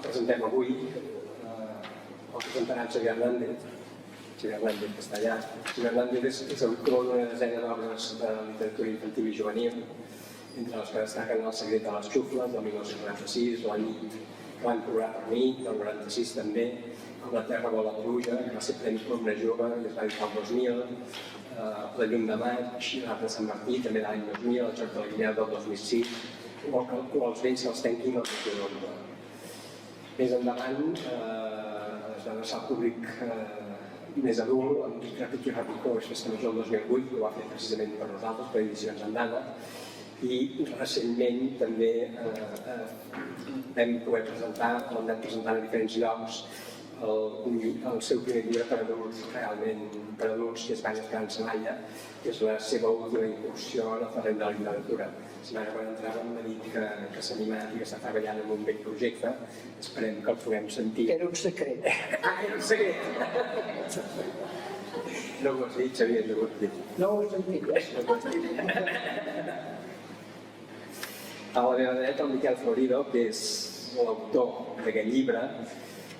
presentem avui el presentarà Xavier Hernández. Xavier Hernández, que està allà. Xavier Hernández és autor d'una desena d'obres de literatura infantil i juvenil, entre les que destaquen El secret de les xufles, del 1996, La nit que van cobrar per mi, del 96 també, Amb la terra vol la pluja, que va ser premi Columna Jove, que es va editar el 2000, La llum de maig, l'Art de Sant Martí, també de l'any 2000, El joc de la guineu del 2006, o Els vells que els tenquin el 2011. Més endavant es va adreçar al públic més adult, amb Piqui Repicó, és Festa Major el 2008, que ho va fer precisament per nosaltres, per Edicions Andana, i recentment també vam poder presentar, l'hem anat presentant a diferents llocs, el seu primer llibre per adults, realment per adults, que és Banyes que Ansanaia, que és la seva última incursió en el terreny de la literatura. La setmana quan entràvem m'ha dit que s'ha animat i que està treballant en un vell projecte. Esperem que el puguem sentir. Era un secret. Era un secret! No ho has dit, Xavier, no ho has dit. No ho he sentit. No ho has dit. A la meva dreta, el Miquel Florido, que és l'autor d'aquest llibre,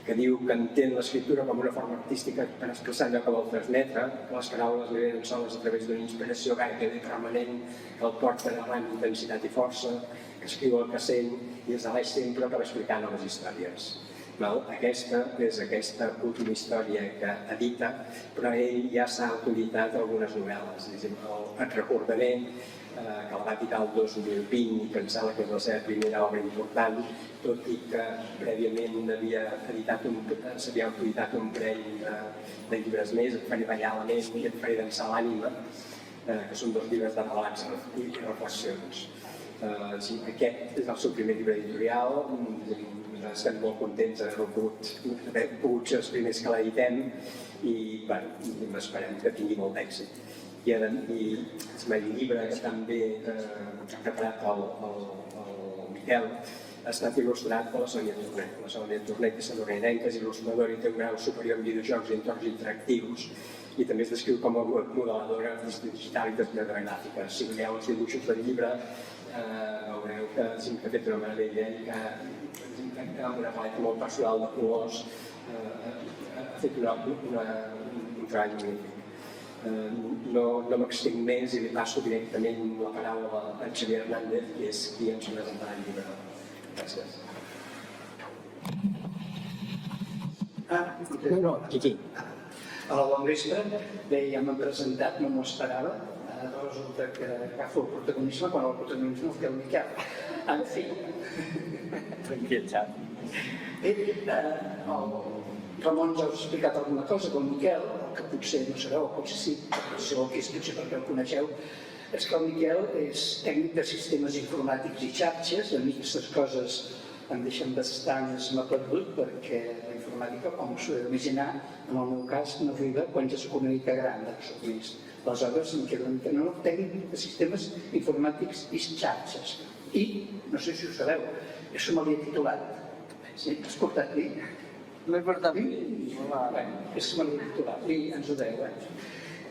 que diu que entén l'escriptura com una forma artística per expressar allò que vol transmetre, que les paraules li venen soles a través d'una inspiració gairebé permanent que el porta narrant amb intensitat i força, que escriu el que sent i des de baix sempre per explicar noves històries. Aquesta és aquesta última història que edita, però ell ja s'ha autoritat algunes novel·les. Et recordaré que la va editar el 2020 i pensava que és la seva primera obra important, tot i que prèviament s'havia autoritat un parell de llibres més, Et faré ballar la ment i Et faré dansar l'ànima, que són dos llibres de relats i reflexions. Aquest és el seu primer llibre editorial, estem molt contents d'haver pogut ser els primers que l'editem i esperem que tingui molt d'èxit. I el llibre que també ha preparat el Miquel ha estat il·lustrat per la Sònia Tornet. La Sònia Tornet és sadornenca, és il·lustradora i té un grau superior en videojocs i entorns interactius i també es descriu com a modeladora digital i dissenyadora gràfica. Si veieu els dibuixos del llibre veureu que ha fet una meravella i que amb una paleta molt personal de colors ha fet un treball magnífic. No m'extenc més i li passo directament la paraula a Xavier Hernández, que és qui ens presentarà el llibre. Gràcies. Aquí. Hola, bon vespre. Bé, ja m'han presentat, no m'ho esperava. Resulta que agafo el protagonisme quan el protagonisme el té el Miquel. En fi. Tranquil, Xavi. El Ramon ja us ha explicat alguna cosa, que el Miquel, que potser no sabeu, o potser sí, segur que és potser perquè el coneixeu, és que el Miquel és tècnic de sistemes informàtics i xarxes. A mi aquestes coses em deixen bastant esmaperdut perquè la informàtica, com us heu d'imaginar, en el meu cas no arriba quan ja soc una mica gran, més. Aleshores em quedo una mica tècnic de sistemes informàtics i xarxes. I, no sé si ho sabeu, això me l'he titulat. Sí, has portat bé? L'he portat bé. És me l'he titulat, i ens ho deu.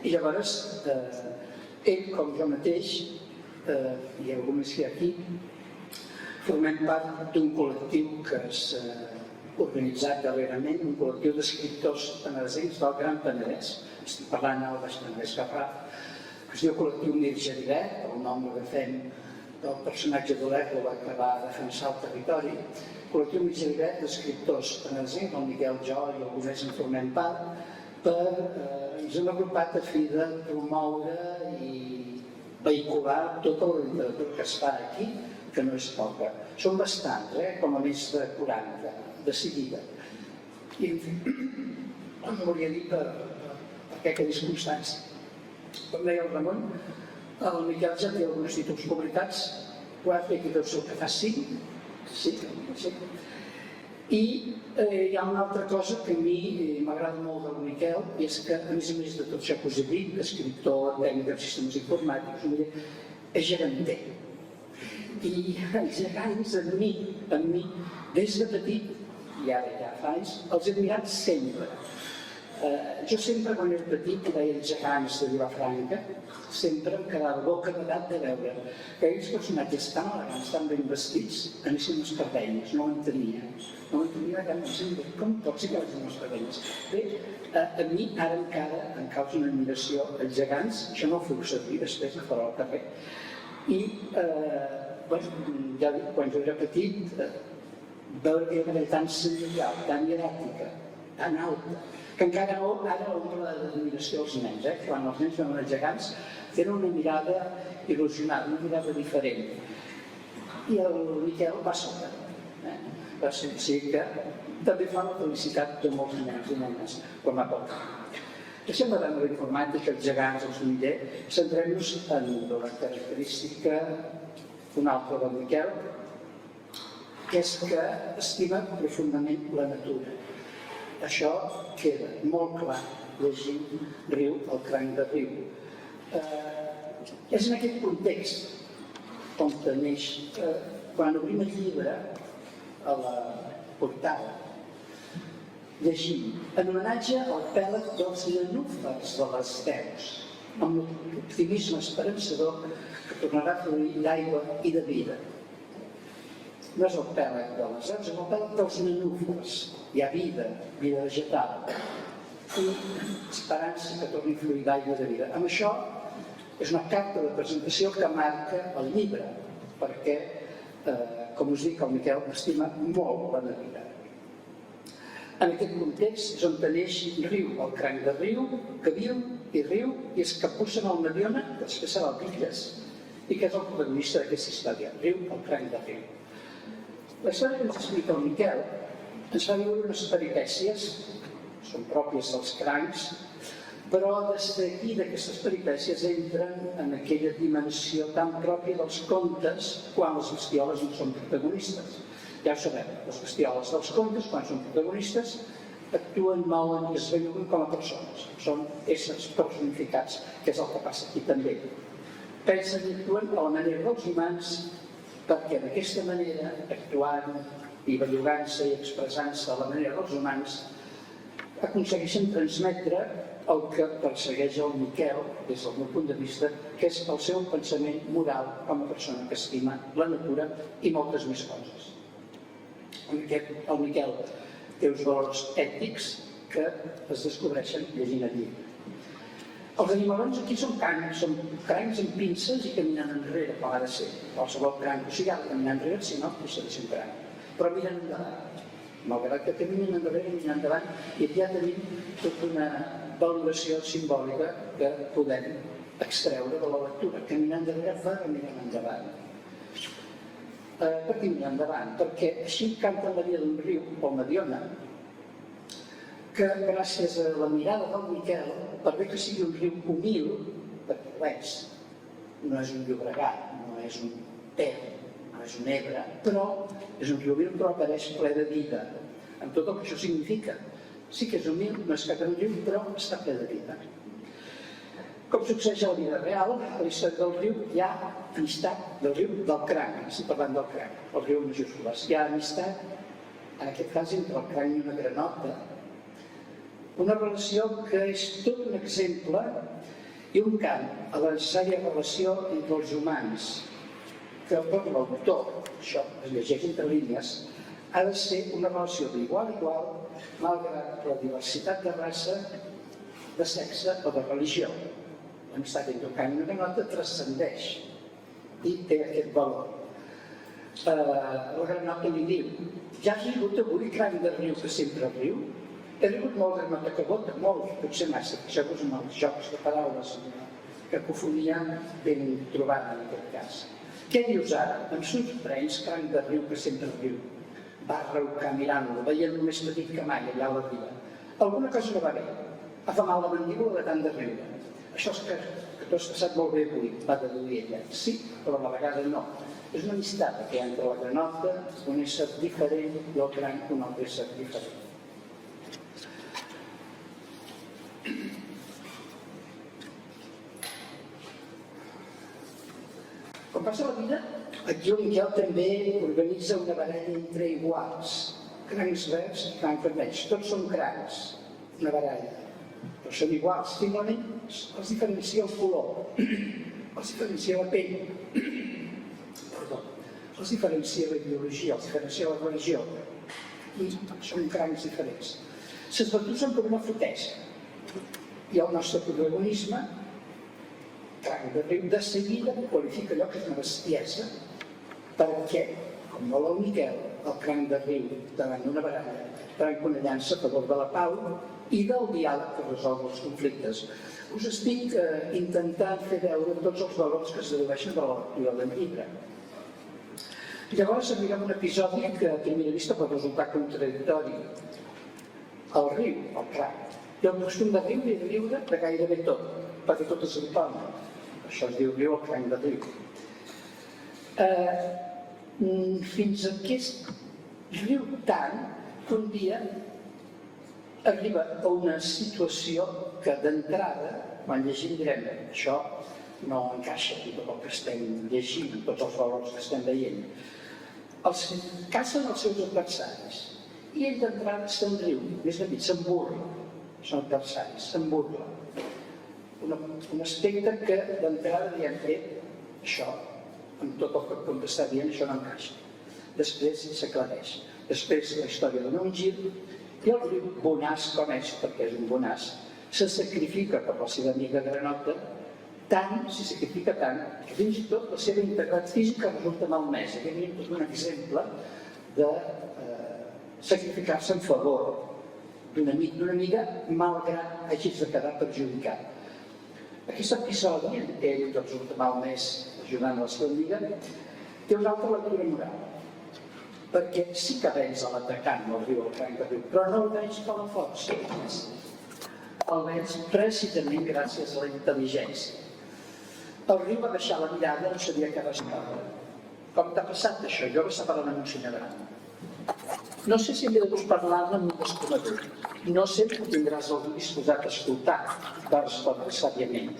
I llavors, ell, com jo mateix, i algú més que aquí, formem part d'un col·lectiu que s'ha organitzat darrerament, un col·lectiu d'escriptors penedesencs del Gran Penedès. Estic parlant al Baix Penedès Garraf, que es diu Col·lectiu Mir Geribert, el nom l'agafem del personatge d'Olègola que va defensar el territori. Col·lectiu Mir Geribert d'escriptors penedesencs, el Miquel, jo i alguns més en formem part, ens hem agrupat a fi de promoure i vehicular tota la literatura que es fa aquí, que no és poca. Són bastants, com a més de 40, de seguida. I, en fi, em volia dir per què quedés constància. Com deia el Ramon, el Miquel ja té alguns títols publicats, 4, i aquí deu ser que fa 5. Sí. I hi ha una altra cosa que a mi m'agrada molt del Miquel, i és que, a més de tot això que us he dit, escriptor, tècnic de sistemes informàtics, és geganter. I els gegants en mi, des de petit, i ara ja fa anys, els he admirat sempre. Jo sempre, quan era petit, i deia els gegants de Vilafranca, sempre em quedava bocabadat de veure que aquells personatges tan elegants, tan ben vestits, anessin espardenyes, no ho entenia. No ho entenia com pot ser que vagin espardenyes. Bé, a mi ara encara em causa una admiració els gegants, això no ho feu servir després de fora al carrer. I, ja dic, quan jo era petit, veure que era tan senyorial, tan hieràrquica, tan alta, que encara ara ompla d'admiració als nens, quan els nens veuen els gegants tenen una mirada il·lusionada, una mirada diferent. I el Miquel va sota, va sentir que també fa la felicitat de molts nens i nenes quan va tocar. Deixem de veure la informàtica, els gegants, els Miller, centrem-nos en la característica una altra del Miquel, que és que estima profundament la natura. Això queda molt clar llegint Riu, el cranc de Riu. És en aquest context on neix, quan obrim el llibre a la portada, llegim en homenatge al pèlag dels nenúfars de les veus, amb l'optimisme esperançador que tornarà a fluir d'aigua i de vida. No és el pèlag de les veus, és el pèlag dels nenúfars. Hi ha vida, vida vegetal, i esperança que torni a fluir d'aigua de vida. Amb això és una carta de presentació que marca el llibre, perquè, com us dic, el Miquel estima molt la natura. En aquest context és on neix Riu, el cranc de Riu, que viu i riu i es capbussa en el Mediona, que després serà el Bitlles, i que és el protagonista d'aquesta història, Riu, el cranc de Riu. La història que ens explica el Miquel ens fa viure unes peripècies, són pròpies dels crancs, però des d'aquí, d'aquestes peripècies, entren en aquella dimensió tan pròpia dels contes quan les bestioles no són protagonistes. Ja ho sabem, les bestioles dels contes, quan són protagonistes, actuen, mouen i es belluguen com a persones. Són éssers personificats, que és el que passa aquí també. Pensen i actuen a la manera dels humans, perquè d'aquesta manera, actuant i bellugant-se i expressant-se a la manera dels humans, aconsegueixen transmetre el que persegueix el Miquel, des del meu punt de vista, que és el seu pensament moral com a persona que estima la natura i moltes més coses. El Miquel té uns valors ètics que es descobreixen llegint el llibre. Els animalons aquí són crancs amb pinces i caminen enrere, com ha de ser. Qualsevol cranc, o sigui, ha de caminar enrere, si no, deixa de ser un cranc. Però miren endavant. Malgrat que caminen enrere, miren endavant, i aquí ja tenim tota una valoració simbòlica que podem extreure de la lectura. Caminar enrere fa que miren endavant. Per què miren endavant? Perquè així canta la vida d'un riu, o Mediona, que gràcies a la mirada del Miquel, per bé que sigui un riu humil, perquè ho és, no és un Llobregat, no és un Ter, no és un Ebre, però és un riu humil, però apareix ple de vida, amb tot el que això significa. Sí que és humil, no és cap un riu, però està ple de vida. Com succeeix a la vida real, a la història del riu hi ha amistat del riu del cranc, estic parlant del cranc, el riu en majúscules. Hi ha amistat, en aquest cas, entre el cranc i una granota, una relació que és tot un exemple i un cant a la necessària relació entre els humans, que per l'autor, això es llegeix entre línies, ha de ser una relació d'igual a igual, malgrat la diversitat de raça, de sexe o de religió. L'amistat entre un cant i una granota transcendeix i té aquest valor. La granota li diu: ja has rigut avui, cranc de riu que sempre riu? He rigut molt granota que bota, molt, potser massa, fixeu-vos en els jocs de paraules, cacofonia ben trobada en aquest cas. Què dius ara? Em sorprens, cranc de riu que sempre riu. Va reucar mirant-lo, veient només petit que mai allà a la vida. Alguna cosa no va bé. Ha fa mal la mandíbula de tant de riure. Això és que t'ho has passat molt bé avui, va deduir ella. Sí, però a la vegada no. És una amistat que hi ha entre la granota, un ésser diferent, i el cranc, un altre ésser diferent. Com passa la vida, aquí el Miquel també organitza una baralla entre iguals. Crancs verds i crancs vermells. Tots són crancs. Una baralla. però són iguals, simplement els diferencia el color, els diferencia la pell, els diferencia la ideologia, els diferencia la religió, i són crancs diferents. Les batuts són per una fotesa, i el nostre protagonisme, cranc de riu, de seguida qualifica allò que és una bestiesa, perquè, com no el Miquel, el cranc de riu davant d'una baralla, trenca una llança a favor de la pau i del diàleg que resol els conflictes. Us estic intentant fer veure tots els valors que es dedueixen de la lectura del llibre. Llavors arribem a un episodi que a primera vista pot resultar contradictori. El riu, el cranc, té el costum de riure i de riure de gairebé tot, perquè tot és un pont. Això es diu riu el cranc de riu. Fins a aquest riu tant que un dia arriba a una situació que d'entrada, quan llegim direm això no encaixa amb tot el que estem llegint, amb tots els valors que estem veient. Els cacen els seus adversaris i ell d'entrada se'n riu, més ben dit, se'n burla. Són adversaris, se'n burla. Un aspecte que d'entrada diem que això, amb tot el que contestar dient, això no encaixa. Després s'aclareix. Després la història dona un gir i el riu, bonaç com és, perquè és un bonaç, se sacrifica per la seva amiga granota, tant, s'hi sacrifica tant, que fins i tot la seva integritat física resulta malmesa. Aquí hem un exemple de sacrificar-se en favor d'un amic, d'una amiga, malgrat hagis de quedar perjudicat. Aquest episodi, ell que resulta malmès ajudant la seva amiga, té una altra lectura moral. Perquè sí que vens a l'atacant, no el riu, el cranc de riu, però no el vens per la força. El vens precisament gràcies a la intel·ligència. El riu va baixar la mirada, no sabia què respondre. Com t'ha passat això? Jo vaig parlar amb un senyor gran. No sé si havia de vos parlar-ne amb un desconegut. No sempre tindràs algú disposat a escoltar, va respondre sàviament.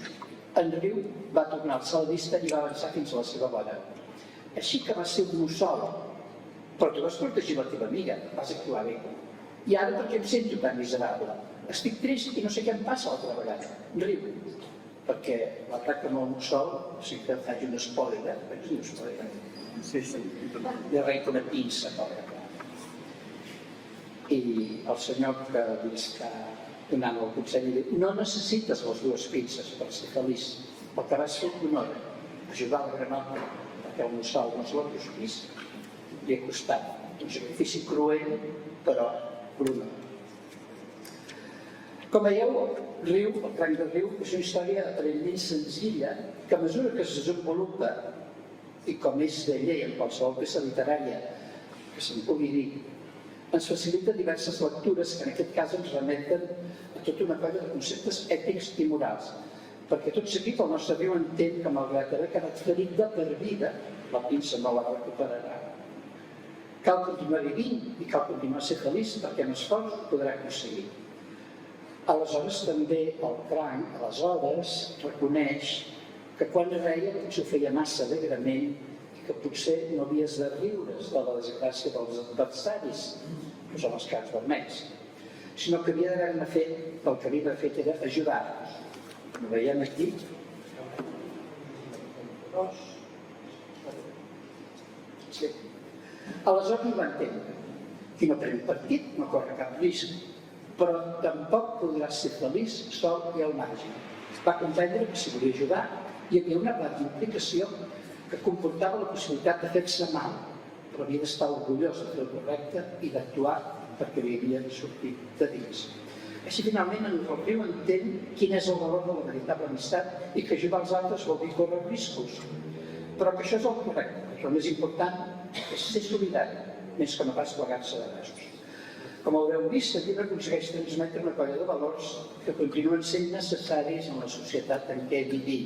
En riu va tornar-se a la vista i va avançar fins a la seva vora. Així que va ser un mussol. Però tu vas protegir la teva amiga, vas actuar bé. I ara per què em sento tan miserable? Estic trist i no sé què em passa l'altra vegada. Riu. Perquè l'atac amb el mussol, o sigui que faig un spoiler, què es diu spoiler? Sí. Li arrenca una pinça, pobra. I el senyor que li està donant el consell diu: no necessites les dues pinces per ser feliç. El que vas fer d'honor, ajudar la granota, perquè el mussol no se la cruspís. Li ha costat un sacrifici cruel, però l'honor. Com veieu, riu, el cranc de riu, és una història aparentment senzilla que a mesura que es desenvolupa, i com és de llei en qualsevol peça literària que se'n pugui dir, ens facilita diverses lectures que en aquest cas ens remeten a tota una colla de conceptes ètics i morals. Perquè tot seguit el nostre riu entén que malgrat haver quedat ferit de per vida, la pinça no la recuperarà. Cal continuar vivint i cal continuar a ser feliç perquè amb esforç ho podrà aconseguir. Aleshores també el cranc, aleshores, reconeix que quan reia potser ho feia massa alegrement i que potser no havies de riure's de la desgràcia dels adversaris, que són els cans vermells, sinó que havia d'haver-ne fet, el que havia fet era ajudar-nos. Ho veiem aquí. Sí. Aleshores no va entendre. Qui no pren partit no corre cap risc, però tampoc podrà ser feliç sol i al marge. Va comprendre que si volia ajudar hi havia una part d'implicació que comportava la possibilitat de fer-se mal, però havia d'estar orgullós de fer el correcte i d'actuar perquè li havia sortit de dins. Així finalment en el riu entén quin és el valor de la veritable amistat i que ajudar els altres vol dir córrer riscos, però que això és el correcte, que el més important és ser solidari, més que no pas plegar-se de braços. Com haureu vist, el llibre aconsegueix transmetre una colla de valors que continuen sent necessaris en la societat en què vivim.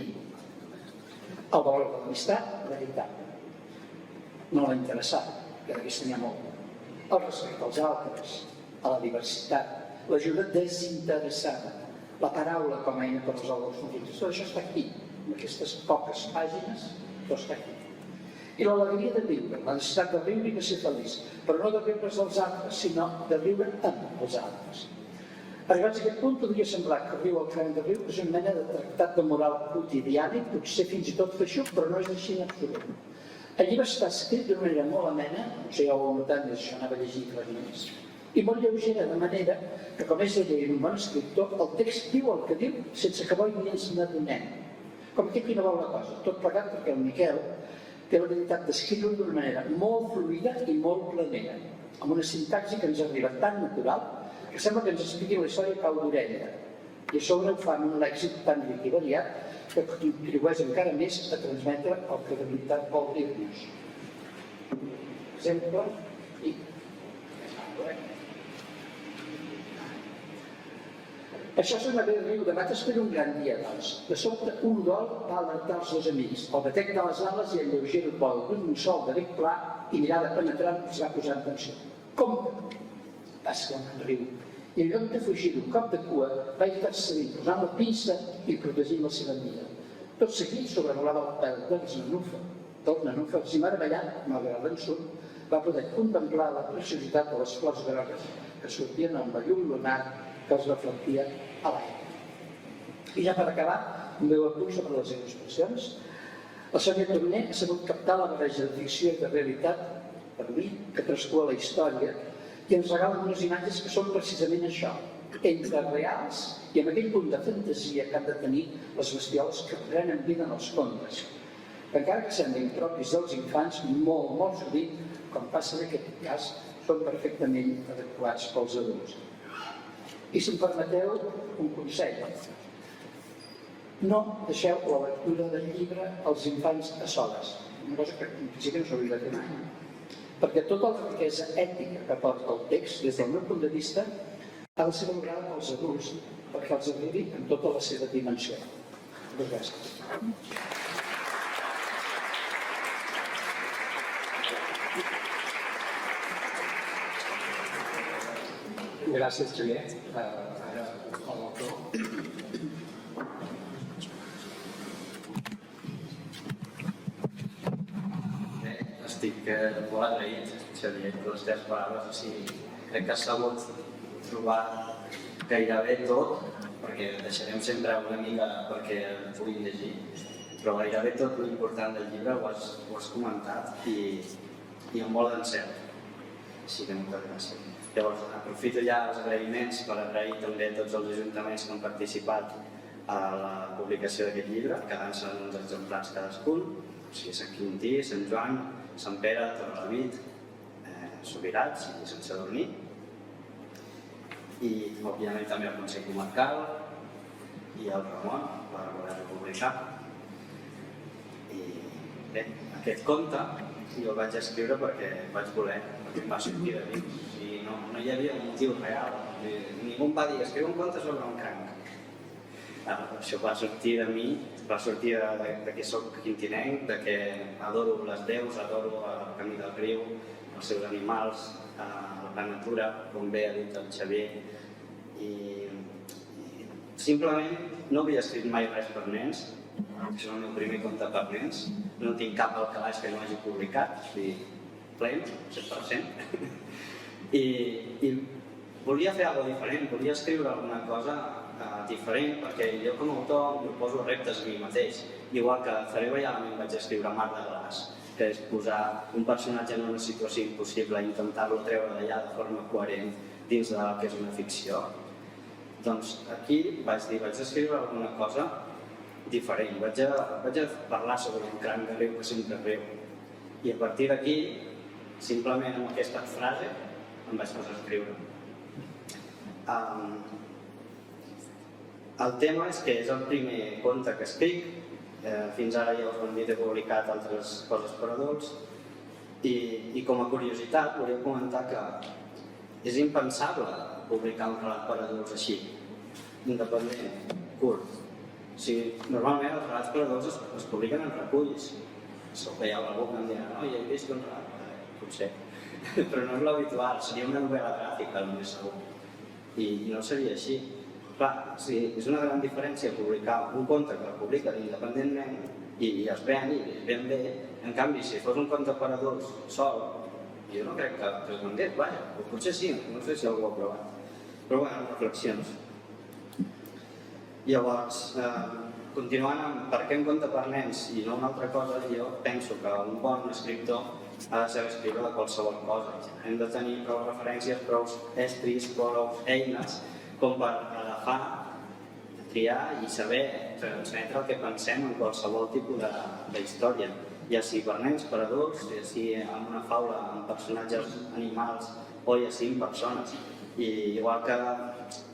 El valor de l'amistat, veritable. No l'ha interessat, que d'aquesta n'hi ha molt. El respecte als altres, a la diversitat, l'ajuda desinteressada, la paraula com a eina per resoldre els conflictes. Tot això està aquí, en aquestes poques pàgines, tot està aquí. I l'alegria de viure, la necessitat de riure i de ser feliç, però no de riure's dels altres, sinó de riure amb els altres. Arribats a aquest punt, podria semblar que Riu al Cranc de Riu és una mena de tractat de moral quotidiana i potser fins i tot feixuc, però no és així en absolut. El llibre està escrit d'una manera molt amena, ja ho heu notat, això anava a llegir fragments, i molt lleugera, de manera que, com és ella un bon escriptor, el text diu el que diu sense que bo i ni ens n'adonem. Com que aquí no vol la cosa, tot plegat perquè el Miquel té l'habilitat d'escriure d'una manera molt fluida i molt planera, amb una sintaxi que ens arriba tan natural que sembla que ens expliqui la història cau d'orella, i a sobre ho fa amb un lèxic tan ric i variat que contribueix encara més a transmetre el que de veritat vol dir-nos. Exemple, i... Això és una veu riu de mates per un gran dia, doncs. De sobte, un gol va alertar els dos amics. El batec de les ales i el lleuger vol d'un sol de bec pla i mirada penetrant es va posar en tensió. Com? Va exclamar en riu. I en lloc de fugir d'un cop de cua, va intercedir posant la pinça i protegint la seva mida. Tot seguit sobrevolava el pèl dels nenúfars i meravellat, malgrat l'ensurt, va poder contemplar la preciositat de les flors grogues que sortien amb la llum lunar que els reflectia a l'aire. I ja per acabar, un breu apunt sobre les il·lustracions. La Sònia Torner ha sabut captar la barreja de ficció i de realitat, per mi, que trascua la història, i ens regalen unes imatges que són precisament això, entre reals i amb aquell punt de fantasia que han de tenir les bestioles que prenen vida en els contes, que encara que semblin propis dels infants, molt sovint, com passa en aquest cas, són perfectament adequats pels adults. I si em permeteu un consell, no deixeu la lectura del llibre als infants a soles, una cosa que en principi no s'hauria de fer mai. Perquè tota la riquesa ètica que porta el text, des del meu punt de vista, ha de ser valorada pels adults perquè els arribi en tota la seva dimensió. Moltes gràcies. Gràcies, Xavier. Ara, el autor. Estic molt agraït, Xavier, per les teves paraules. O sigui, crec que has sabut trobar gairebé tot, perquè deixarem sempre una mica perquè el puguin llegir, però gairebé tot l'important del llibre ho has comentat i amb molt d'encert. Així que moltes gràcies. Llavors, aprofito ja els agraïments per agrair també a tots els ajuntaments que han participat a la publicació d'aquest llibre, quedant-se uns exemplars cadascun, o sigui, Sant Quintí, Sant Joan, Sant Pere, Torrelavit, Subirats i Sant Sadurní. I, òbviament, també el Consell Comarcal i el Ramon per voler-ho publicar. I bé, aquest conte jo el vaig escriure perquè vaig voler, perquè em va sortir de mi. O sigui, no hi havia un motiu real. Ningú em va dir, escriu un conte sobre un cranc. Això va sortir de mi, va sortir de que soc quintinenc, de que adoro les deus, adoro el camí del riu, els seus animals, la natura, com bé ha dit el Xavier. I simplement no havia escrit mai res per nens, és el meu primer conte per nens, no tinc cap al calaix que no hagi publicat, plen, 100%. I volia fer alguna cosa diferent, volia escriure alguna cosa diferent, perquè jo com a autor em poso reptes a mi mateix. Igual que faré balladament vaig escriure Mar de Glaç, que és posar un personatge en una situació impossible i intentar-lo treure d'allà de forma coherent dins del que és una ficció. Doncs aquí vaig dir, vaig escriure alguna cosa diferent, vaig a parlar sobre un cranc de riu que sempre riu. I a partir d'aquí, simplement amb aquesta frase, em vaig posar a escriure. El tema és que és el primer conte que escric, fins ara ja us ho hem dit, he publicat altres coses per adults, i com a curiositat volia comentar que és impensable publicar un relat per adults així, independent, curt. O sigui, normalment els relats per adults es publiquen en reculls. Segur que hi ha algú que em dirà, no, ja he vist un relat, potser, però no és l'habitual, seria una novel·la gràfica, només segur, i no seria així. Clar, és una gran diferència publicar un conte que el publiquen independentment i es ven bé. En canvi, si fos un conte per adults sol, jo no crec que es vendés, vaja, o potser sí, no sé si algú ho ha provat. Però bueno, reflexions. Llavors, continuant amb per què en conte per nens i no una altra cosa, jo penso que un bon escriptor ha de saber escriure de qualsevol cosa. Hem de tenir prou referències, prou estris, prou eines com per agafar, triar i saber transmetre el que pensem en qualsevol tipus d'història, ja sigui per nens, per adults, ja sigui en una faula amb personatges animals o ja sigui amb persones. I igual que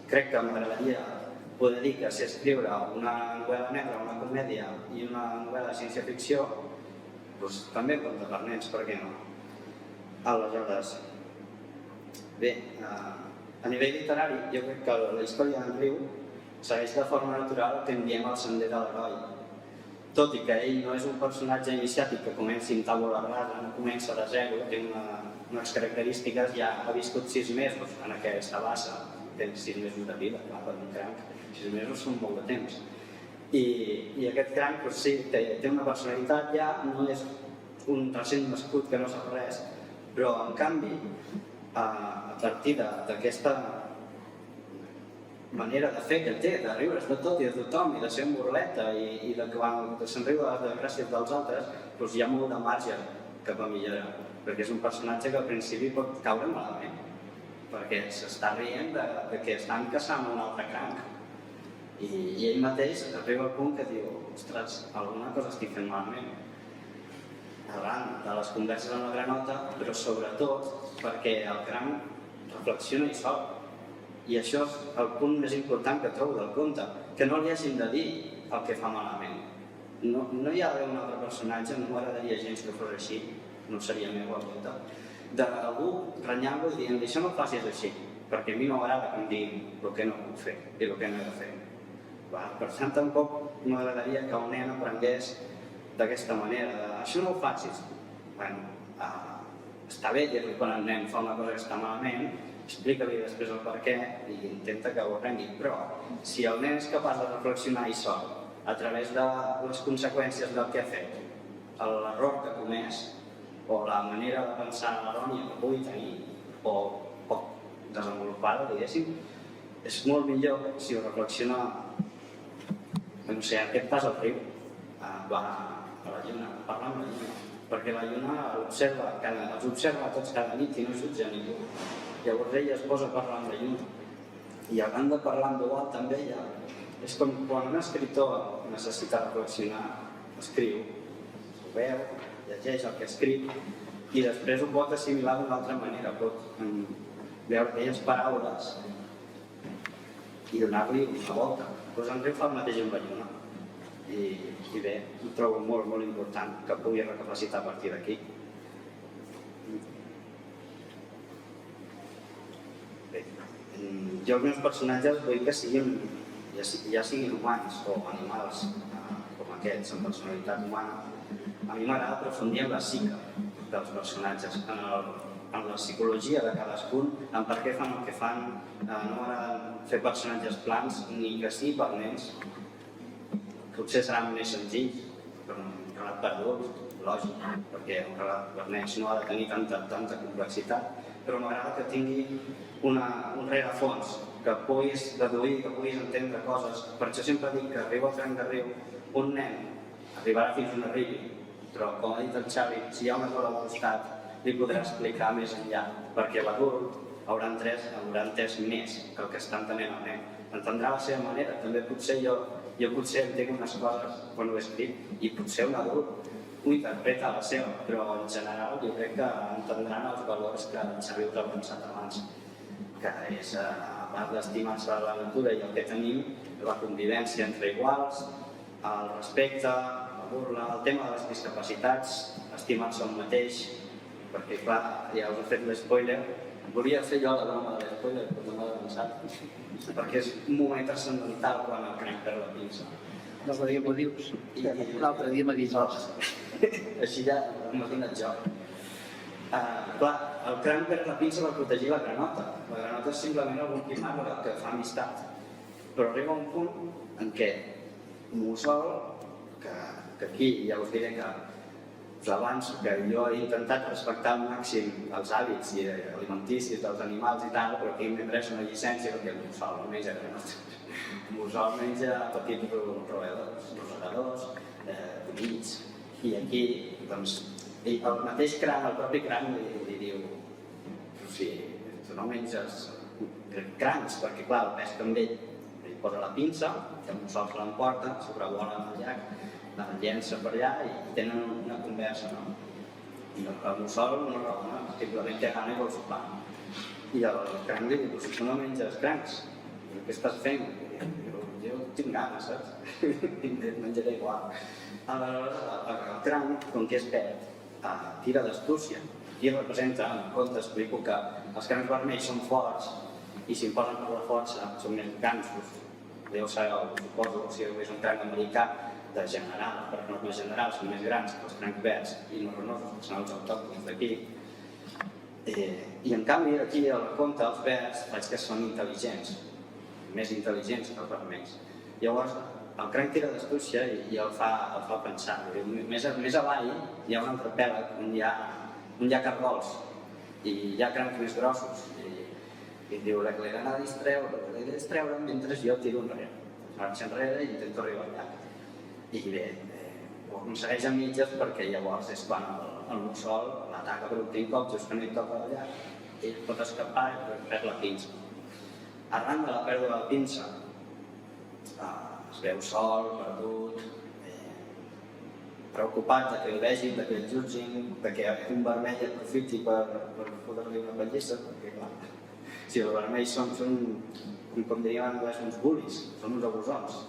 crec que m'agradaria poder dir que sé escriure una novel·la negra, una comèdia i una novel·la de ciència-ficció, doncs també conte per nens, per què no? Aleshores, bé, a nivell literari jo crec que la història d'en Riu segueix de forma natural el que en diem el sender de l'heroi. Tot i que ell no és un personatge iniciàtic que comenci en tàbula rasa, no comença de zero, té unes característiques, ja ha viscut 6 mesos en aquesta bassa, té 6 mesos de vida, clar, per un cranc, 6 mesos són molt de temps. I aquest cranc, doncs sí, té una personalitat ja, no és un recent nascut que no sap res, però en canvi, a partir d'aquesta manera de fer que té, de riure's de tot i de tothom i de ser un burleta i de se'n riu de les desgràcies dels altres, doncs hi ha molt de marge cap a millorar, perquè és un personatge que al principi pot caure malament, perquè s'està rient de que estan caçant un altre cranc. I ell mateix arriba al punt que diu, ostres, alguna cosa estic fent malament. Arran de les converses amb la granota, però sobretot perquè el cranc reflexiona i sol. I això és el punt més important que trobo del conte, que no li hagin de dir el que fa malament. No hi ha d'haver un altre personatge, no m'agradaria gens que fos així, no seria meu el conte, d'algú renyant-lo i dient això no ho facis així, perquè a mi no m'agrada que em diguin el que no puc fer i el que no he de fer. Per tant, tampoc m'agradaria que el nen aprengués d'aquesta manera, això no ho facis. Està bé dir-li quan el nen fa una cosa que està malament, explica-li després el per què i intenta que ho aprengui, però si el nen és capaç de reflexionar i sol a través de les conseqüències del que ha fet, l'error que ha comès o la manera de pensar errònia que pugui tenir o poc desenvolupada, diguéssim, és molt millor si ho reflexiona, no sé, en aquest cas el Riu va a la lluna, parla amb la lluna, perquè la lluna els observa tots cada nit i no jutja ningú. Llavors ella es posa a parlar amb la lluna i hauran de parlar amb veu alta amb ella. És com quan un escriptor necessita reflexionar, escriu, ho veu, llegeix el que escriu i després ho pot assimilar d'una altra manera, pot veure aquelles paraules i donar-li una volta. Doncs en Riu fa el mateix amb la lluna i bé, ho trobo molt, molt important que pugui recapacitar a partir d'aquí. Jo els meus personatges vull que siguin, ja siguin humans o animals com aquests, amb personalitat humana. A mi m'agrada aprofundir en la psique dels personatges, en la psicologia de cadascun, en per què fan el que fan. No m'agrada fer personatges plans, ni que sigui per nens. Potser seran més senzills, però un relat per adults, lògic, perquè un relat per nens no ha de tenir tanta complexitat, però m'agrada que tingui un rerefons, que puguis deduir, que puguis entendre coses. Per això sempre dic que arriba el cranc de Riu, un nen arribarà fins on arribi, però com ha dit el Xavi, si hi ha una cosa al costat, li podrà explicar més enllà, perquè l'adult haurà entès més que el que està entenent el nen. Entendrà la seva manera, també potser jo potser entenc unes coses quan ho he escrit i potser un adult ho interpreta a la seva, però en general jo crec que entendran els valors que el Xavi us ha pensat abans, que és, a part d'estimar-se la natura i el que tenim, la convivència entre iguals, el respecte, la burla, el tema de les discapacitats, estimar-se un mateix, perquè clar, ja us he fet l'espoiler, volia fer jo la broma de l'espoiler, però no m'ha avançat, perquè és un moment transcendental quan el cranc perd la pinça. L'altre dia m'ho dius, l'altre dia m'ha dit Així ja m'ho he donat jo. Clar, el cranc perd la pinça per protegir la granota. La granota és simplement algun quimàgora que fa amistat. Però arriba un punt en què Mussol, que aquí ja us diré que us avanço que jo he intentat respectar al màxim els hàbits alimenticis dels animals i tal, però aquí m'he pres una llicència perquè el mussol no menja granotes. El mussol menja petits rosegadors, conills, i aquí, doncs, el mateix cranc, el propi cranc li diu si tu no menges crancs, perquè clar, el pes també li posa la pinça, que el mussol se l'emporta, sobrevola en el llac, la llença per allà i tenen una conversa, no? I el mussol no raona, simplement té gana i vol sopar. I el cranc li diu, si tu no menges crancs, què estàs fent? Jo tinc gana, saps? Menjaré igual. Aleshores, el cranc, com que és verd, tira d'astúcia. Aquí representa, en compte, explico que els crancs vermells són forts i si em posen per la força són més gansos. Ja ho sabeu, suposo, si és un cranc americà, de general, per norma general, són més grans que els crancs verds i marronosos, que són els autòctons d'aquí. I en canvi, aquí al compte, els verds, veig que són intel·ligents, més intel·ligents que els vermells. Llavors, el cranc tira d'astúcia i el fa pensar. Més avall hi ha un altre pèlag on hi ha cargols i hi ha crancs més grossos. I diu, l'he d'anar a distreure mentre jo tiro enrere. Marxa enrere i intento arribar al llac. I bé, ho aconsegueix a mitges perquè llavors és quan el mussol l'ataca per últim cop, just que no hi toca allà, ell pot escapar i perd la pinça. Arran de la pèrdua de la pinça, es veu sol, perdut, preocupat que el vegin, que el jutgin, que un vermell aprofiti per fotre-li una bellesa, perquè clar, si els vermells són com diríem en anglès, uns bullies, són uns abusons.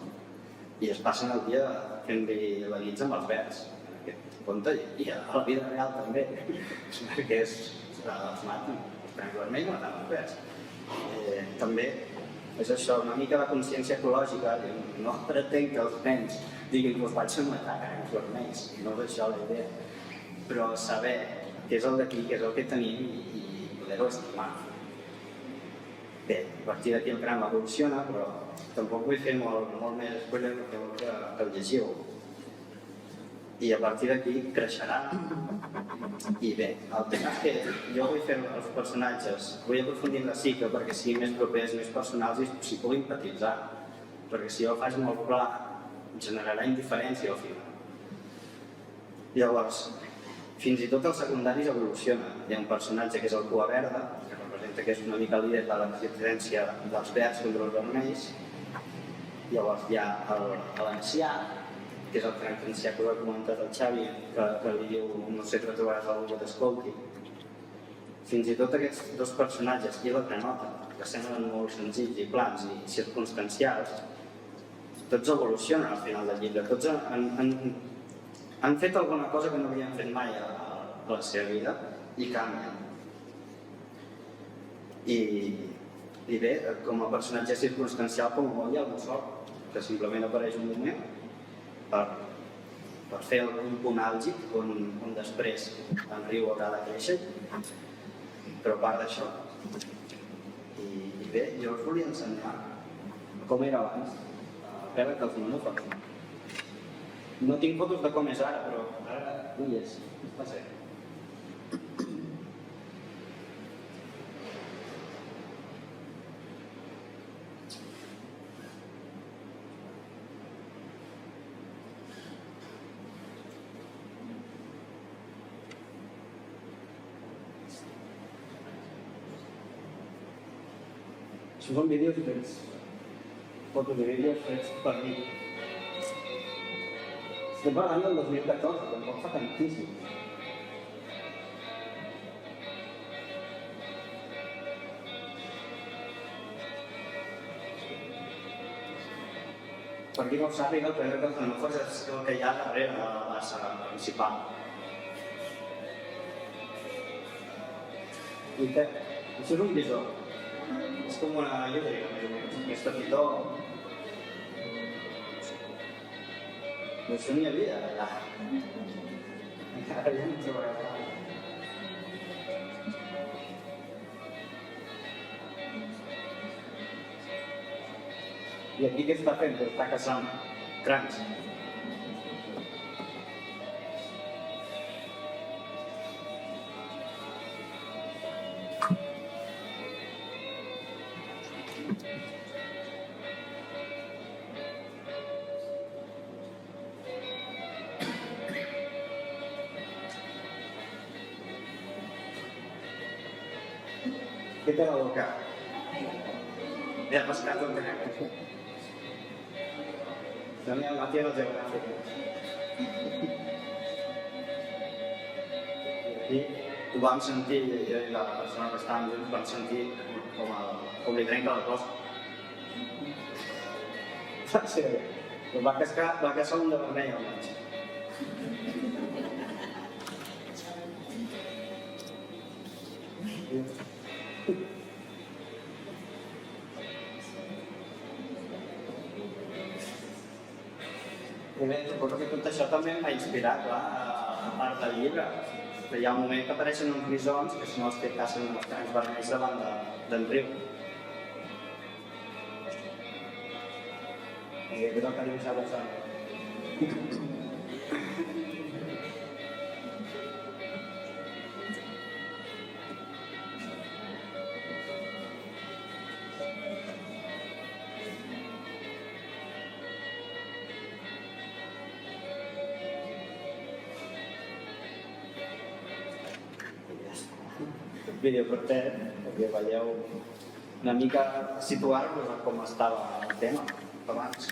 I es passen el dia fent-li la nits amb els verds, en aquest compte, i a la vida real també, perquè els maten, els crancs vermells maten els verds. També és això, una mica de consciència ecològica, no pretenc que els nens diguin que us vaig a matar crancs vermells, no és això la idea, però saber què és el d'aquí, què és el que tenim i poder-ho estimar. Bé, a partir d'aquí el cranc evoluciona, però tampoc vull fer molt més spoiler que el llegiu. I a partir d'aquí creixerà. I bé, el tema és que jo vull fer els personatges, vull aprofundir en la psique perquè siguin més propers, més personals i s'hi puguin empatitzar. Perquè si jo ho faig molt clar, generarà indiferència al final. Llavors, fins i tot els secundaris evolucionen. Hi ha un personatge que és el Cua Verda, que representa que és una mica líder de la resistència dels verds contra els vermells. Llavors hi ha l'ancià, que és el cranc ancià que us ha comentat el Xavi, que li diu no sé, te trobaràs algú que t'escolti. Fins i tot aquests dos personatges, i la granota, que semblen molt senzills i plans i circumstancials, tots evolucionen al final del llibre, tots han fet alguna cosa que no havien fet mai a la seva vida i canvien. I bé, com a personatge circumstancial com molt hi ha el mussol, que simplement apareix un moment per fer un punt àlgid on després en riu haurà de créixer, però a part d'això. I bé, jo us volia ensenyar com era abans, a veure que els monòfons. No tinc fotos de com és ara, però ara no hi és, està cert. Això són vídeos fets, fotos i vídeos fets per mi. Estem parlant del 2014, tampoc fa tantíssim. Per qui no ho sàpiga, el Pedro Calzanofos és el que hi ha darrere de la bassa principal. I què? Això és un bisó. És com una llúdriga, més o menys. Més petitó. Això n'hi havia allà. Encara ja no trobareu. I aquí què està fent? Està caçant crancs. Què té la boca? Ja has pescat un crec. Doni el matí a la geogràfica. I ho vam sentir, jo i la persona que estàvem junts, vam sentir com li trenca la cosa. Sí, va cascar un de vermell al mig. I bé, suposo que tot això també m'ha inspirat, clar, a part del llibre. Hi ha un moment que apareixen uns bisons, que són els que cacen els crancs vermells davant del riu. I què és el que dibuixar pensant? Videoportet, perquè veieu una mica situar-vos a com estava el tema abans.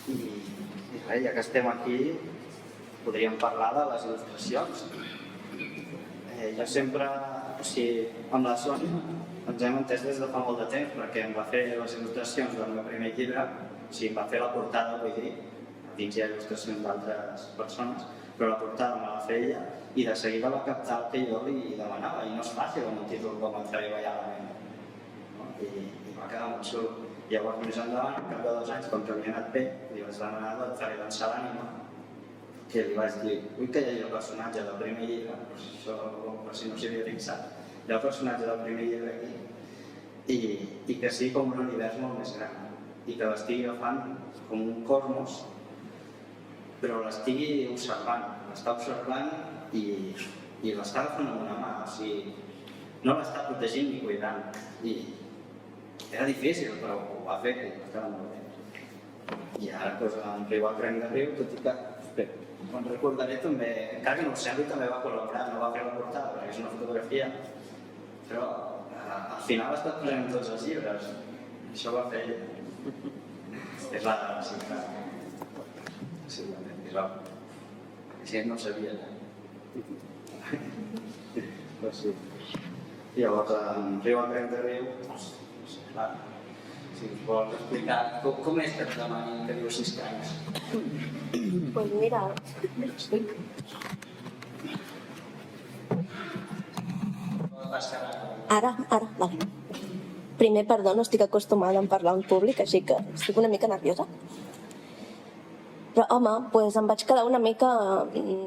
I res, ja que estem aquí, podríem parlar de les il·lustracions. Jo sempre, amb la Sònia, ens hem entès des de fa molt de temps, perquè em va fer les il·lustracions del meu primer llibre, em va fer la portada, vull dir, dins hi ha il·lustracions d'altres persones, però la portada me la feia ella, i de seguida va captar el que jo li demanava, i no és fàcil amb un títol com el treballadament. I va quedar molt xulo. Llavors, més endavant, al cap de 2 anys, com que havia anat bé, li vaig demanar el Faré dansar l'ànima, que li vaig dir, ui, que hi havia el personatge del primer llibre, això per si no s'hi havia fixat, hi ha el personatge del primer llibre aquí, i que sigui com un univers molt més gran, i que l'estigui agafant com un cosmos, però l'estigui observant, l'està observant i l'està agafant amb una mà, o sigui, no l'està protegint ni cuidant. I era difícil, però ho va fer i va quedar molt bé. I ara, en Riu al Cranc de Riu, tot i que me'n recordaré també, encara que no ho sembli, també va col·laborar, no va fer la portada, perquè és una fotografia, però al final ha estat present en tots els llibres. Això ho va fer ella. És la de la Cinta. Segurament, és la... Si no ho sabia. Però sí. Llavors, en Riu al Cranc de Riu, clar, si us vols explicar com és que et demanin que dius 6 crancs? Pues mira, ara, vale. Primer, perdó, no estic acostumada a parlar en públic, així que estic una mica nerviosa. Però, home, pues em vaig quedar una mica...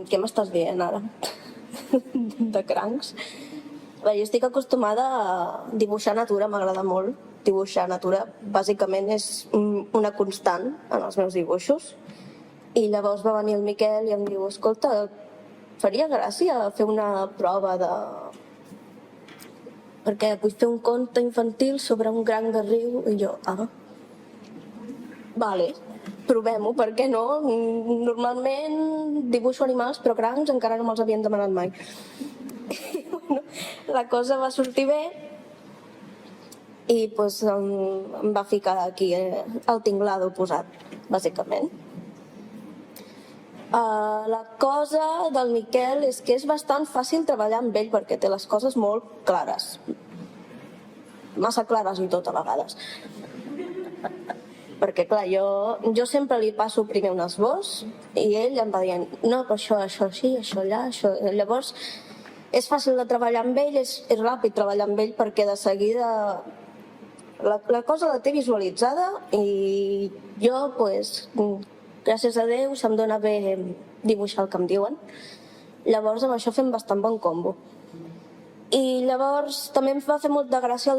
Què m'estàs dient ara? De crancs. Bé, jo estic acostumada a dibuixar natura, m'agrada molt. Dibuixar natura, bàsicament, és una constant en els meus dibuixos. I llavors va venir el Miquel i em diu, escolta, faria gràcia fer una prova de... perquè vull fer un conte infantil sobre un cranc de riu. I jo, vale, provem-ho, per què no? Normalment dibuixo animals, però crancs encara no me'ls havien demanat mai. I, bueno, la cosa va sortir bé i pues, em va ficar aquí el tinglado posat, bàsicament. La cosa del Miquel és que és bastant fàcil treballar amb ell perquè té les coses molt clares. Massa clares i tot a vegades. Perquè, clar, jo sempre li passo primer un esbós i ell em va dient no, però això així, això allà, això... Llavors, és fàcil de treballar amb ell, és ràpid treballar amb ell perquè de seguida la cosa la té visualitzada i jo, pues, gràcies a Déu, se'm dona bé dibuixar el que em diuen. Llavors, amb això fem bastant bon combo. I llavors també em va fer molta gràcia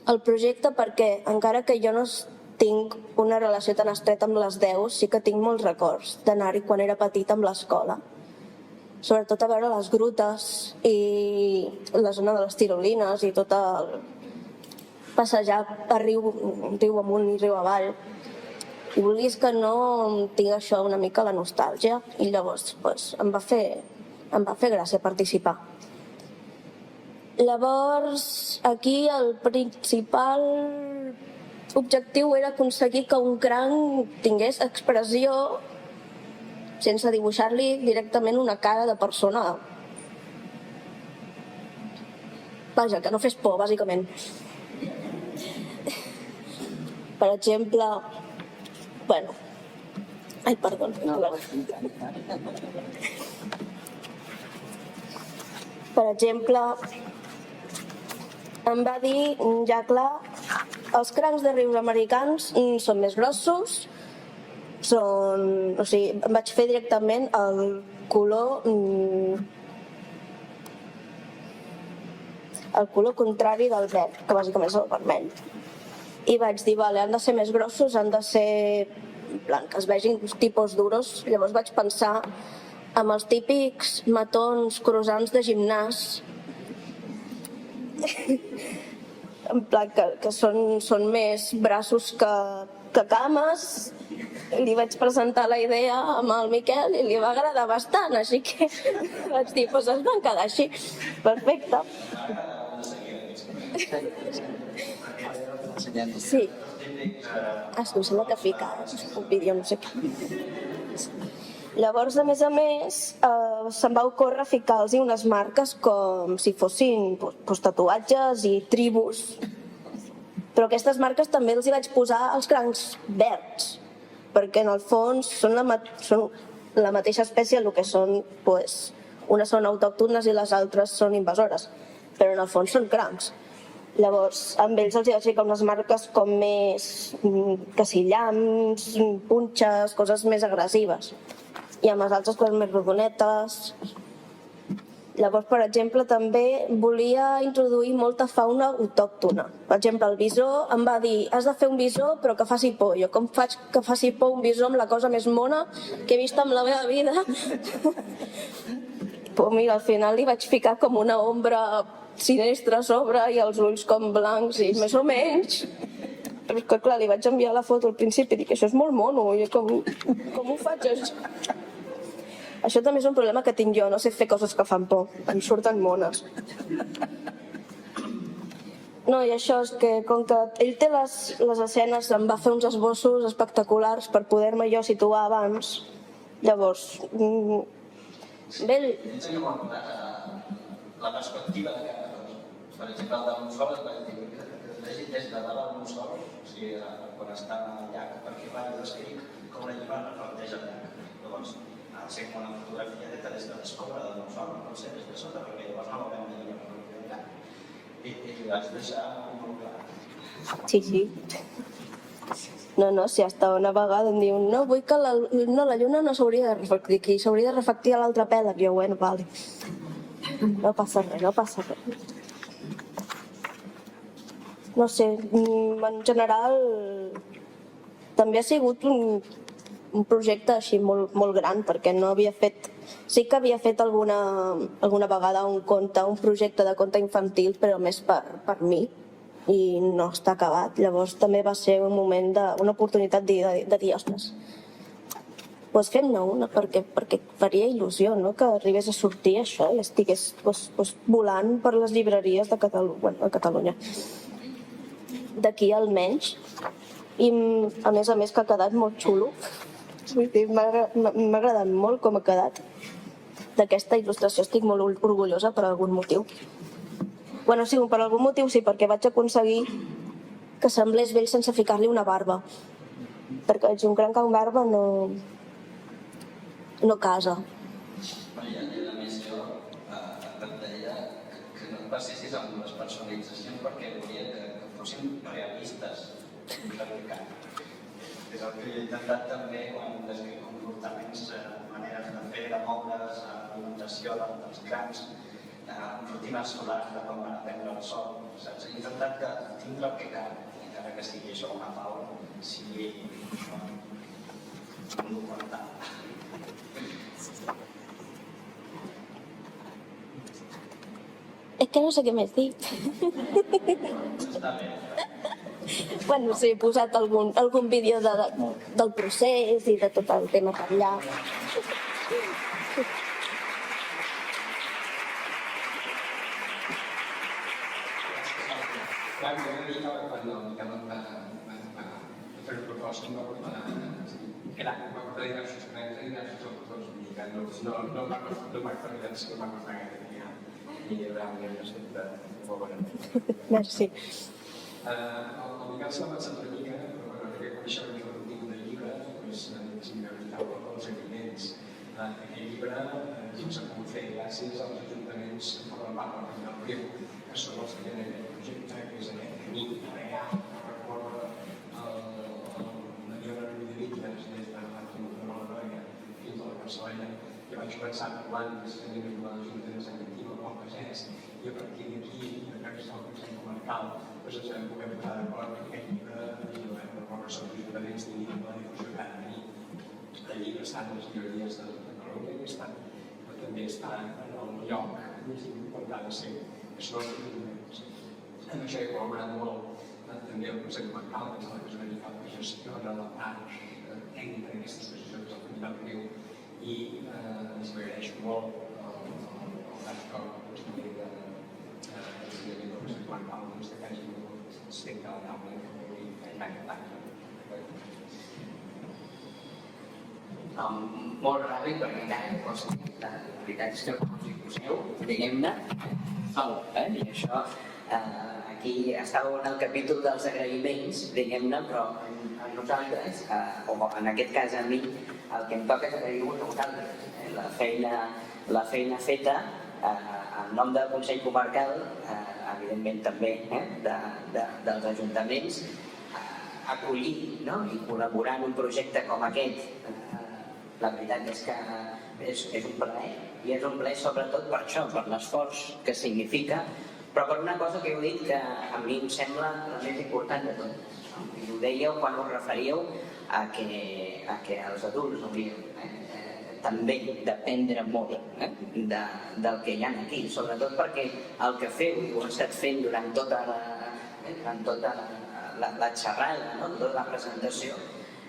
el projecte perquè, encara que jo no tinc una relació tan estreta amb les 10, sí que tinc molts records d'anar-hi quan era petita amb l'escola. Sobretot a veure les grutes i la zona de les tirolines i tot el passejar a riu amunt i riu avall. I volies que no tinc això una mica la nostàlgia i llavors pues, em va fer gràcia participar. Llavors, aquí el principal objectiu era aconseguir que un cranc tingués expressió sense dibuixar-li directament una cara de persona. Vaja, que no fes por, bàsicament. Per exemple, bueno, ai, perdó. Per exemple, em va dir, ja clar, els crancs de rius americans són més grossos, o sigui, em vaig fer directament el color contrari del verd, que bàsicament és el vermell. I vaig dir, vale, han de ser més grossos, han de ser blancs, que es vegin tipus duros. Llavors vaig pensar amb els típics matons croissants de gimnàs, en plan que són més braços que cames. Li vaig presentar la idea amb el Miquel i li va agradar bastant, així que vaig dir, doncs es van quedar així. Perfecte. Sí. Em sembla que fica un vídeo, no sé què. Llavors, a més, se'm va ocórrer ficar-los unes marques com si fossin tatuatges i tribus. Però aquestes marques també els hi vaig posar als crancs verds, perquè en el fons són la mateixa espècie, el que són, unes són autòctones i les altres són invasores, però en el fons són crancs. Llavors, amb ells els hi vaig ficar unes marques com més, que si llamps, punxes, coses més agressives. I amb les altres coses més rodonetes. Llavors, per exemple, també volia introduir molta fauna autòctona. Per exemple, el bisó em va dir, has de fer un bisó però que faci por. Jo com faig que faci por un bisó amb la cosa més mona que he vist en la meva vida? Però mira, al final li vaig ficar com una ombra sinistra a sobre i els ulls com blancs i més o menys. Però és que clar, li vaig enviar la foto al principi i dic, això és molt mono, i com ho faig això? Això també és un problema que tinc jo, no sé fer coses que fan por, em surten mones. No, i això és que com que ell té les escenes, em va fer uns esbossos espectaculars per poder-me jo situar abans. Llavors, bé... La perspectiva de cada cosa. Per exemple, el d'un sol es va dir que es vegi des de dalt d'un sol, o sigui, quan està al llac, perquè va descrit com la llum reflecteix el llac. Llavors, al ser com una fotografia de des de l'escombra de d'un sol, no pot ser des de sota, perquè llavors no veurem la llum reflecteix el llac. I ho vaig deixar molt clar. Sí. No, si hasta una vegada em diuen no, vull que la lluna no s'hauria de reflectir aquí, s'hauria de reflectir a l'altre pèl. Jo, bueno, vale. No passa res. No sé, en general també ha sigut un projecte així molt gran, perquè no havia fet... Sí que havia fet alguna vegada un projecte de conte infantil, però més per mi, i no està acabat. Llavors també va ser un moment una oportunitat de dir, ostres, doncs fem-ne una, perquè faria il·lusió, no?, que arribés a sortir això i estigués volant per les llibreries de Catalunya. D'aquí almenys. I a més que ha quedat molt xulo. M'ha agradat molt com ha quedat. D'aquesta il·lustració estic molt orgullosa per algun motiu. Bueno, sí, per algun motiu sí, perquè vaig aconseguir que semblés vell sense ficar-li una barba. Perquè un cranc amb barba no casa. I a més jo et deia que no et passessis amb les personalitzacions perquè volia que fossin realistes. És el que jo he intentat també quan descriu comportaments, maneres de fer, de moure's, alimentació dels crancs, rutines solars de com van a prendre el sol. He intentat que tindre el que cal, encara que sigui això una pau, sigui un documental. És que no sé què més dir. Bueno, sí, he posat algun vídeo del procés i de tot el tema per allà. Clar, jo he de dir que quan el Miquel va fer una proposta, va portar diversos crèdits i diversos autors, vull dir que no m'ha costat res, no m'ha costat gaire, i realment ha estat molt bona. Merci. El Miquel s'ha avançat una mica, però bueno, que coneixeu el contingut del llibre, doncs és inevitable els agraïments. Aquest llibre s'ha pogut fer gràcies als ajuntaments que formen part del Camí del Riu, que són els que tenen aquest projecte, que és aquest camí real que recorre la via de Riudebitlles des de l'Arquiu de Noia fins a la Capçalera, que vaig començar parlant precisament amb l'Ajuntament de Sant Quintí, amb el Pagès, i a partir d'aquí, gràcies al Consell Comarcal, ens vam poder posar d'acord que aquest llibre recorre sobre els ajuntaments tinguin la difusió que ha de tenir. El llibre està en les llibreries de Catalunya, però també està en el lloc més important que ha de ser, que són els ajuntaments. En això he col·laborat molt també el Consell Comarcal, que és una mica que gestiona la part tècnica d'aquestes exposicions del Camí del Riu, i ens agraeixo molt el Gasco, conseller del Consell Comarcal, que hagi volgut estendre a la taula que vulgui anar endavant. Molt ràpid, perquè encara no costa. La veritat és que us hi poseu, diguem-ne, i això, aquí estàveu en el capítol dels agraïments, diguem-ne, però a nosaltres, o en aquest cas a mi, el que em toca és agrair-vos a vosaltres. La feina feta en nom del Consell Comarcal, evidentment també dels ajuntaments, acollir i col·laborar en un projecte com aquest. La veritat és que és un plaer, i és un plaer sobretot per això, per l'esforç que significa, però per una cosa que heu dit que a mi em sembla la més important de totes. I ho dèieu quan us referíeu a que els adults hauríem també d'aprendre molt del que hi ha aquí, sobretot perquè el que feu, i ho heu estat fent durant tota la xerrada, tota la presentació,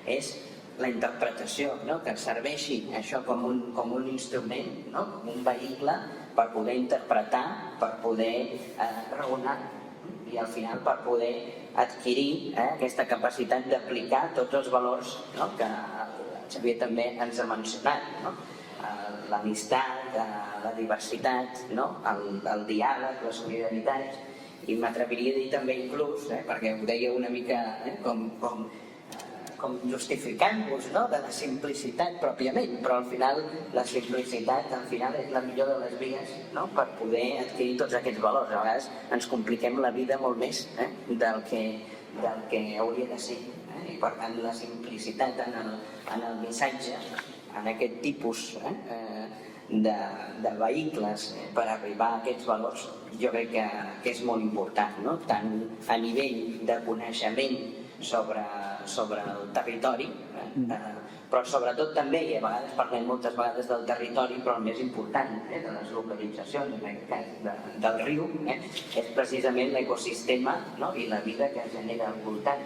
és la interpretació, que serveixi això com un instrument, com un vehicle per poder interpretar, per poder raonar i al final per poder adquirir aquesta capacitat d'aplicar tots els valors que el Xavier també ens ha mencionat, l'amistat, la diversitat, el diàleg, la solidaritat, i m'atreviria a dir també inclús, perquè ho deia una mica com justificant-vos de la simplicitat pròpiament, però al final la simplicitat és la millor de les vies per poder adquirir tots aquests valors. A vegades ens compliquem la vida molt més del que hauria de ser, i per tant la simplicitat en el missatge, en aquest tipus de vehicles per arribar a aquests valors, jo crec que és molt important, tant a nivell de coneixement sobre el territori, però sobretot també, i a vegades parlem moltes vegades del territori, però el més important de les localitzacions, en aquest cas del riu, és precisament l'ecosistema i la vida que es genera al voltant.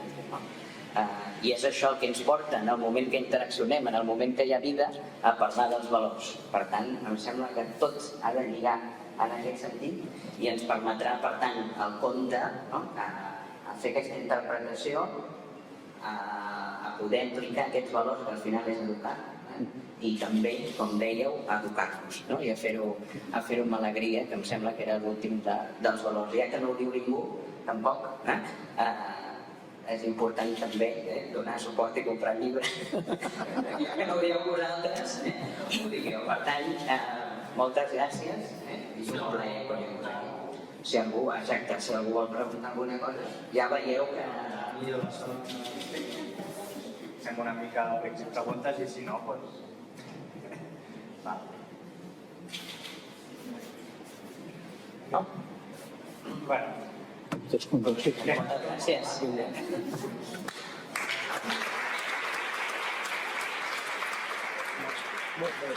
I és això el que ens porta, en el moment que interaccionem, en el moment que hi ha vida, a parlar dels valors. Per tant, em sembla que tot ha de lligar en aquest sentit i ens permetrà, per tant, el conte, a fer aquesta interpretació, a poder aplicar aquests valors, que al final és educar, i també, com dèieu, a educar-nos, i a fer-ho amb alegria, que em sembla que era l'últim dels valors. Ja que no ho diu ningú, tampoc, és important també donar suport i comprar llibres. Ja que no ho dieu vosaltres, ho digueu. Per tant, moltes gràcies i és un plaer conèixer-vos aquí. Si algú vol preguntar alguna cosa, ja veieu que... Fem una mica de preguntes i si no, doncs... No? Bueno. Gràcies. Molt bé.